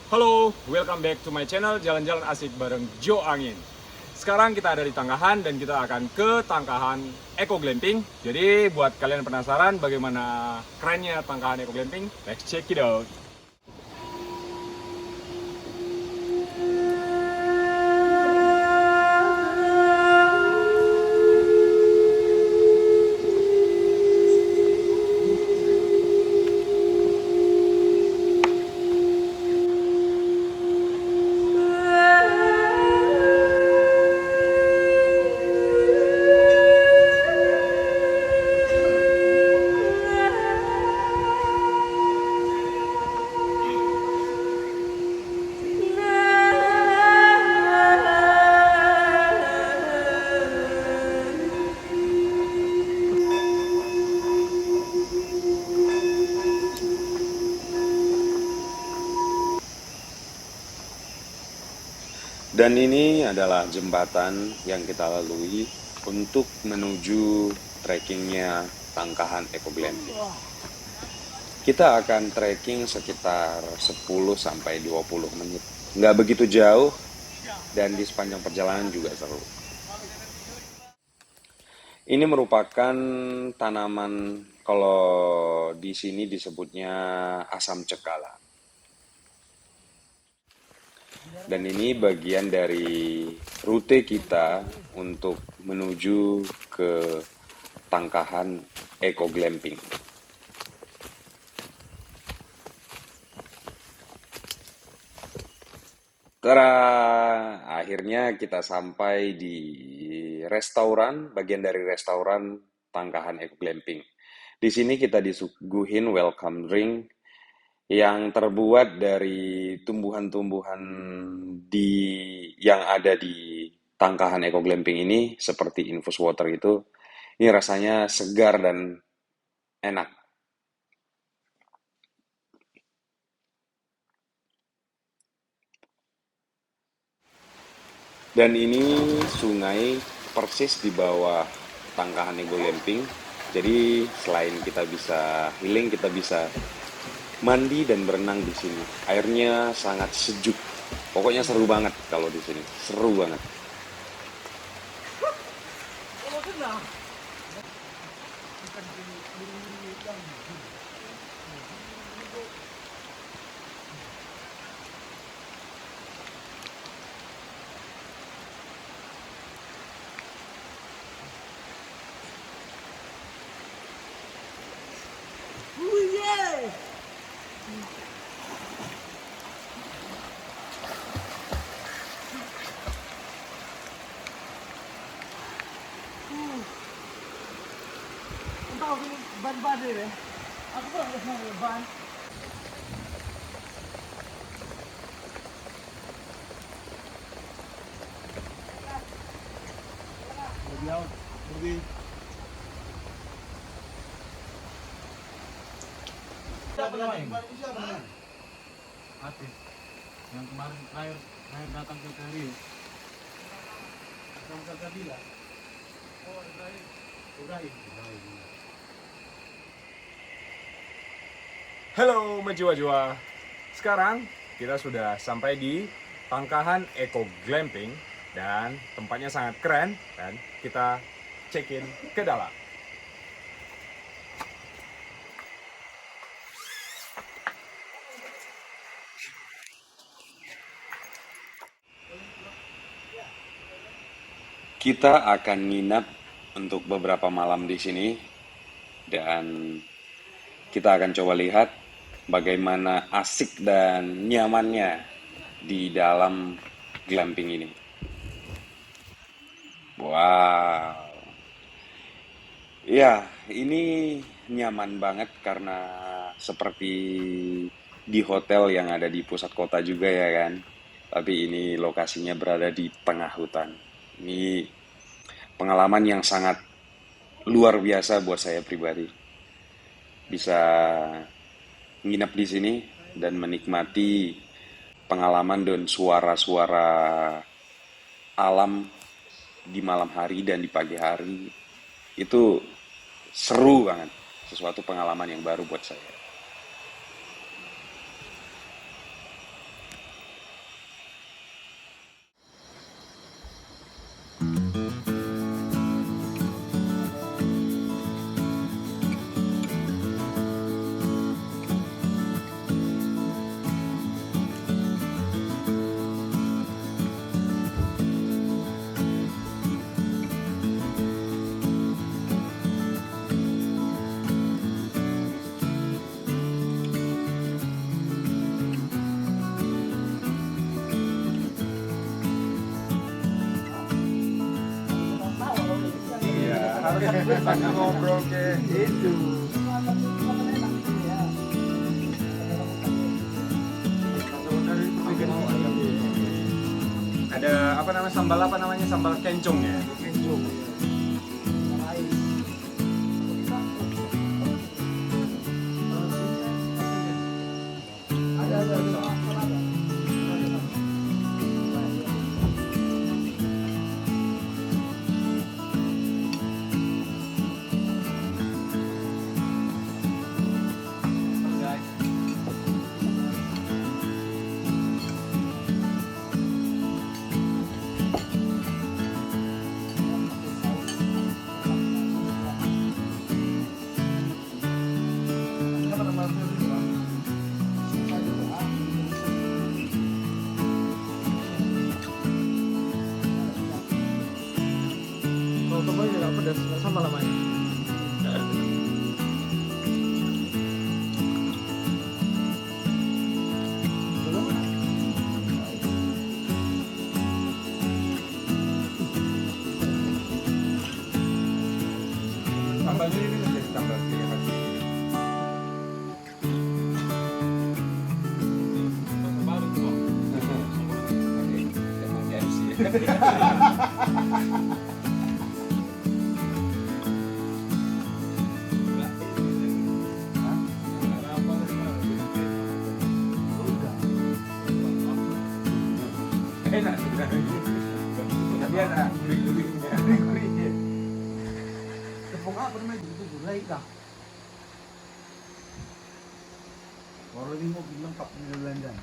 Halo, welcome back to my channel Jalan-Jalan Asik bareng Joe Angin. Sekarang kita ada di Tangkahan dan kita akan ke Tangkahan Eco Glamping. Jadi buat kalian penasaran bagaimana kerennya Tangkahan Eco Glamping, let's check it out. Dan ini adalah jembatan yang kita lalui untuk menuju trekkingnya Tangkahan Eco Glamping. Kita akan trekking sekitar 10-20 menit. Nggak begitu jauh dan di sepanjang perjalanan juga seru. Ini merupakan tanaman, kalau di sini disebutnya asam cekala. Dan ini bagian dari rute kita untuk menuju ke Tangkahan Eco Glamping. Tara, akhirnya kita sampai di restoran, bagian dari restoran Tangkahan Eco Glamping. Di sini kita disuguhin welcome drink yang terbuat dari tumbuhan-tumbuhan yang ada di Tangkahan Eco Glamping ini, seperti infus water itu. Ini rasanya segar dan enak. Dan ini sungai persis di bawah Tangkahan Eco Glamping. Jadi selain kita bisa healing, kita bisa mandi dan berenang di sini. Airnya sangat sejuk. Pokoknya seru banget kalau di sini. Seru banget. Ban-ban deh. Aku kurang lebih ban. Lebih. Siapa namanya? Atis. Yang kemarin air datang ke Rio. Yang kakak bilang. Oh, Ibrahim. Ibrahim. Halo menjiwa-jiwa. Sekarang kita sudah sampai di Tangkahan Eco Glamping dan tempatnya sangat keren dan kita check-in ke dalam. Kita akan nginap untuk beberapa malam di sini dan kita akan coba lihat bagaimana asik dan nyamannya di dalam glamping ini. Wow. Ya, ini nyaman banget karena seperti di hotel yang ada di pusat kota juga ya kan. Tapi ini lokasinya berada di tengah hutan. Ini pengalaman yang sangat luar biasa buat saya pribadi. Bisa nginep di sini dan menikmati pengalaman dan suara-suara alam di malam hari dan di pagi hari. Itu seru banget. Sesuatu pengalaman yang baru buat saya. sambil ngobrol kayak Itu. ada apa namanya sambal kencung ya. Kencung. Kalau tombol nggak pedas, nggak sama lamanya. Sambalnya ini menjadi sambal ciri khas di sini. Emang MC ya. Enak sebenarnya. Tapi ada gurih-gurihnya. Tepung apa namanya? Itu gulai kah? Kalau ini mau bilang lengkap di Belanda.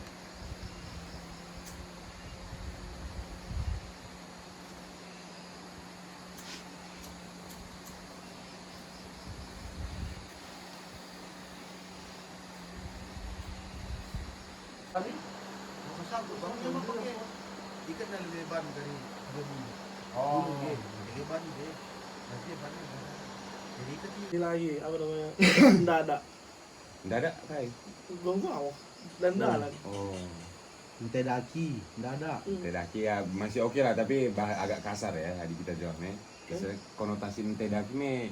Tadi masa sanggup bang, cuma pakai ikan yang lebih lebar dari dulu. Oh. Lebar deh. Nanti lebarnya lebar. Jadi ikan ini lagi apa namanya? Nggak ada. Nggak ada kai. Belum mau. Dan dalan. Oh. Mentedaki, nggak ada. Mentedaki ya masih oke lah, tapi agak kasar ya di kita jawabnya. Biasanya konotasi mentedaki nih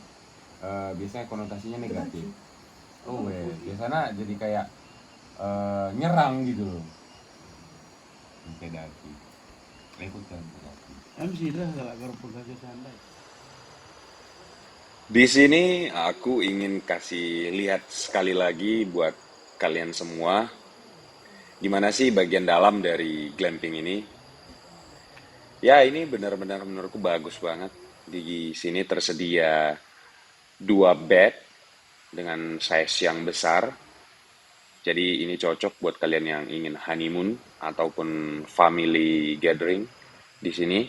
biasanya konotasinya negatif. Oh, biasanya jadi kayak nyerang gitu loh. Mentedaki. Ikutan mentedaki. MC dah kalau kerupuk ke sana. Di sini aku ingin kasih lihat sekali lagi buat kalian semua gimana sih bagian dalam dari glamping ini. Ya, ini benar-benar menurutku bagus banget. Di sini tersedia 2 bed dengan size yang besar. Jadi ini cocok buat kalian yang ingin honeymoon ataupun family gathering di sini.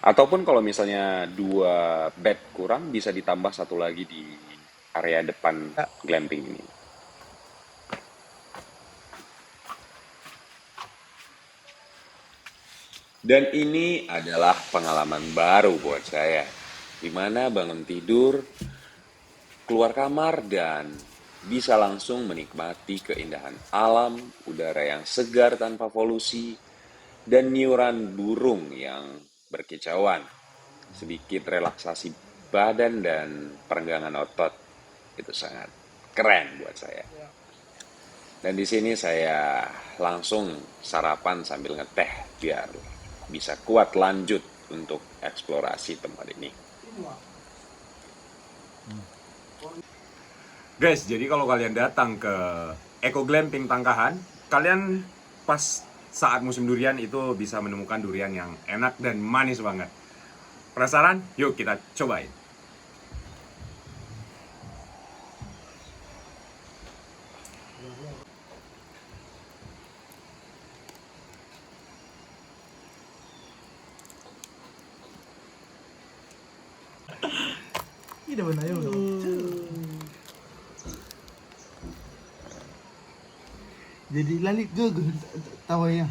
Ataupun kalau misalnya 2 bed kurang, bisa ditambah 1 lagi di area depan glamping ini. Dan ini adalah pengalaman baru buat saya, di mana bangun tidur, keluar kamar, dan bisa langsung menikmati keindahan alam, udara yang segar tanpa polusi, dan niuran burung yang berkicauan. Sedikit relaksasi badan dan perenggangan otot. Itu sangat keren buat saya. Dan di sini saya langsung sarapan sambil ngeteh biar bisa kuat lanjut untuk eksplorasi tempat ini. Guys, jadi kalau kalian datang ke Eco Glamping Tangkahan, kalian pas saat musim durian itu bisa menemukan durian yang enak dan manis banget. Penasaran? Yuk kita cobain. Ini benar ya. Jadi lalit ke tawanya.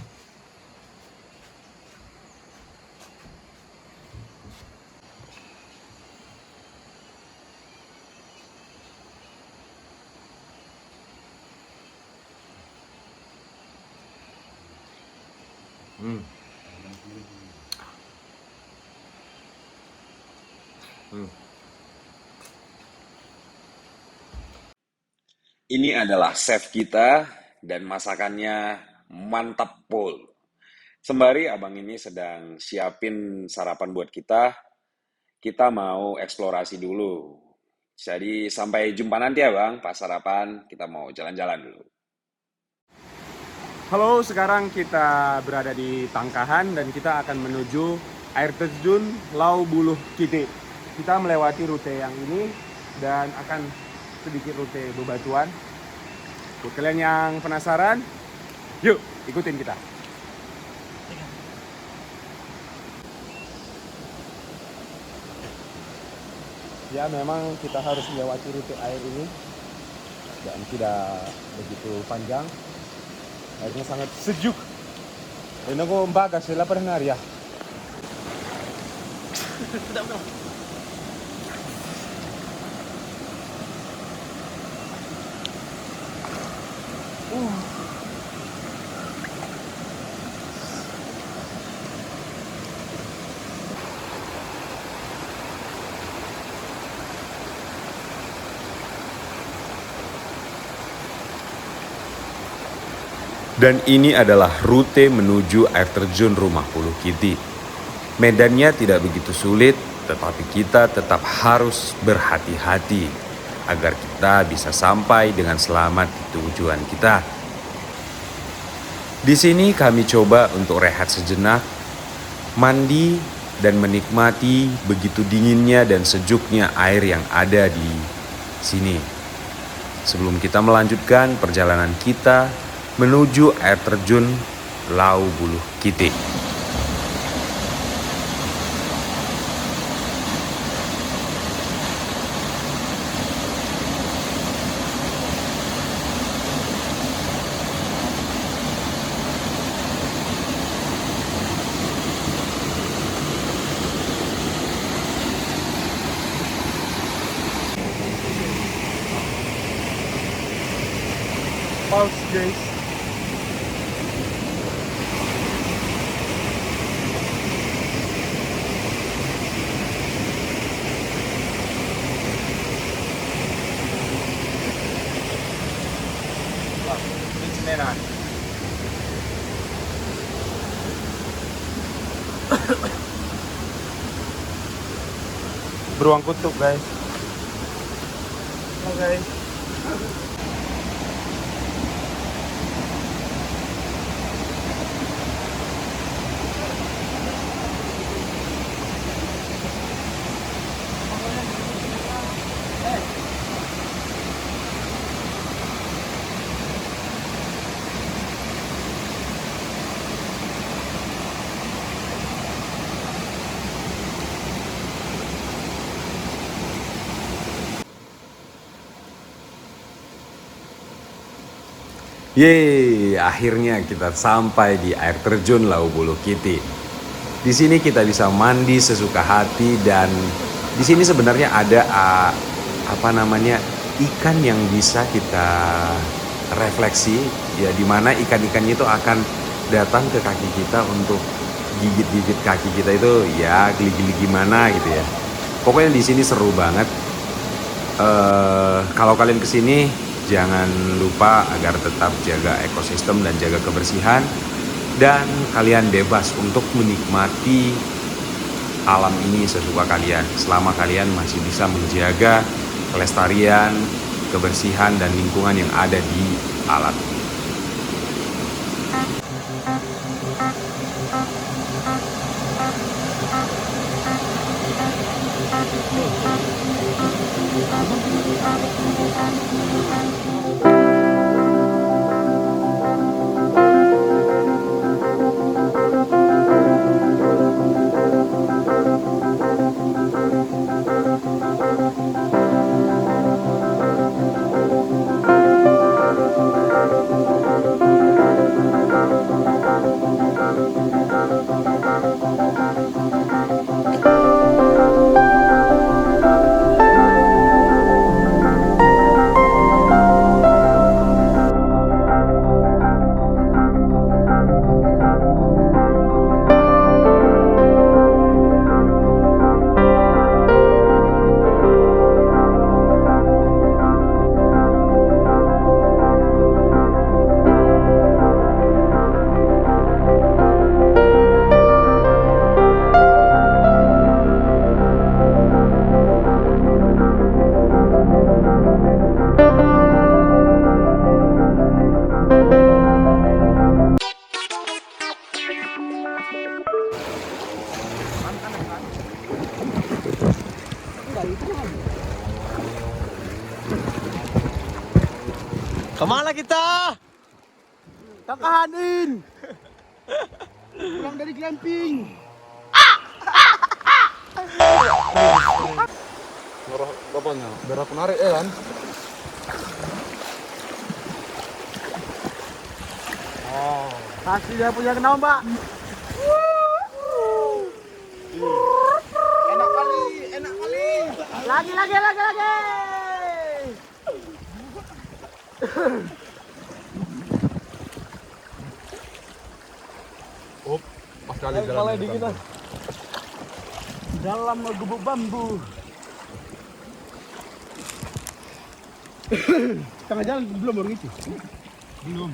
Ini adalah chef kita dan masakannya mantap pol. Sembari abang ini sedang siapin sarapan buat kita, kita mau eksplorasi dulu. Jadi sampai jumpa nanti ya bang, pas sarapan kita mau jalan-jalan dulu. Halo, sekarang kita berada di Tangkahan dan kita akan menuju air terjun Lau Buluh Kiti. Kita melewati rute yang ini dan akan sedikit rute bebatuan. Buat kalian yang penasaran, yuk ikutin kita. Ya, memang kita harus melewati rute air ini dan tidak begitu panjang. Airnya sangat sejuk. Dan aku bagas sila pernah ya. Dan ini adalah rute menuju air terjun Rumah Buluh Kiti. Medannya tidak begitu sulit, tetapi kita tetap harus berhati-hati agar kita bisa sampai dengan selamat di tujuan kita. Di sini kami coba untuk rehat sejenak, mandi dan menikmati begitu dinginnya dan sejuknya air yang ada di sini. Sebelum kita melanjutkan perjalanan kita menuju air terjun Lau Buluh Kiti. Pause guys. Beruang kutub guys. Halo guys. Yeay, akhirnya kita sampai di air terjun Lau Buluh Kiti. Di sini kita bisa mandi sesuka hati dan di sini sebenarnya ada ikan yang bisa kita refleksi ya, di mana ikan-ikannya itu akan datang ke kaki kita untuk gigit-gigit kaki kita itu ya, geli-geli gimana gitu ya. Pokoknya di sini seru banget. Kalau kalian kesini jangan lupa agar tetap jaga ekosistem dan jaga kebersihan, dan kalian bebas untuk menikmati alam ini sesuka kalian selama kalian masih bisa menjaga kelestarian, kebersihan dan lingkungan yang ada di alam ini. Tangkahanin. Pulang dari glamping. Merah bapaknya, biar aku narik kan. Oh, pasti dia punya kenal, Mbak. Enak kali, enak kali. Lagi. Oh, pas kali jalan. Malah dikit lah. Dalam gubuk bambu. Tengah jalan belum baru itu. Belum.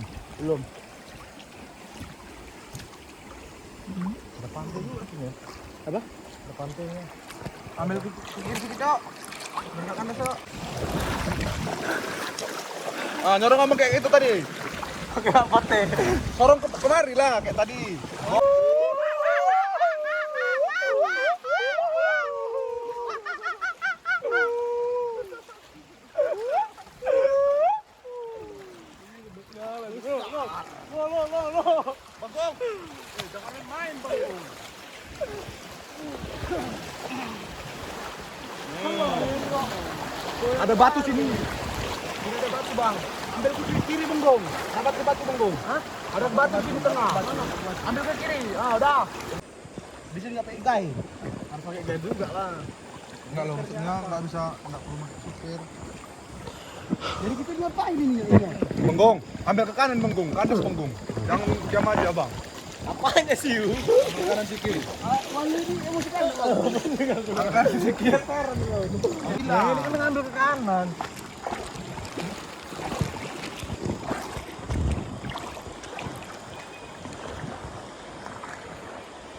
Ada pantai juga sini. Apa? Ada pantainya. Ambil pikir situ, Cok. Berangkatkan besok. Ah, nyorong ngomong kayak gitu tadi. Pakai apa teh? Sorong kemari lah kayak tadi. Bagong. Jangan main, Bagong. Ada batu sini. Ini ada batu, Bang. Ambil ke kiri, Bagong. Dapat ke batu, Bagong. Hah? Ada batu sini tengah. Ambil ke kiri. Ah, udah. Di sini enggak pakai gai. Harus pakai gai juga lah. Enggak loh, maksudnya enggak bisa enggak perlu pakai supir. Jadi kita ngapain ini ya? Benggong, ambil ke kanan Benggong, kandas Benggong. Jangan diam aja Bang. Apaan ya sih? Ke kanan sikit. Wali ini emosi kan? Ke kanan sikit. Gila. Ini kan ngambil ke kanan.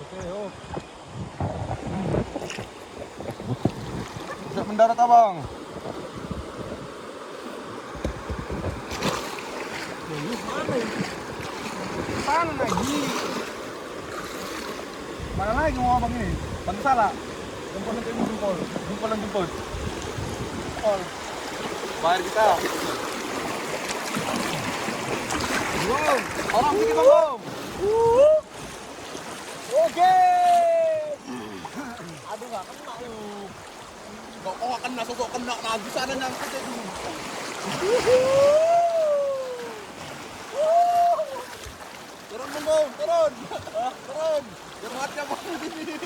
Oke, yuk. Bisa mendarat Abang. Mana lagi mau abang ini? Pantas salah. Jempol nanti jempol. Jempol. Bayar kita. Wow, orang dikit bang. Oke. Aduh nggak kena lu. Kok kena sosok kena lagi sana nyangkut itu. Turun Bang, turun. Jangan mati apa ini.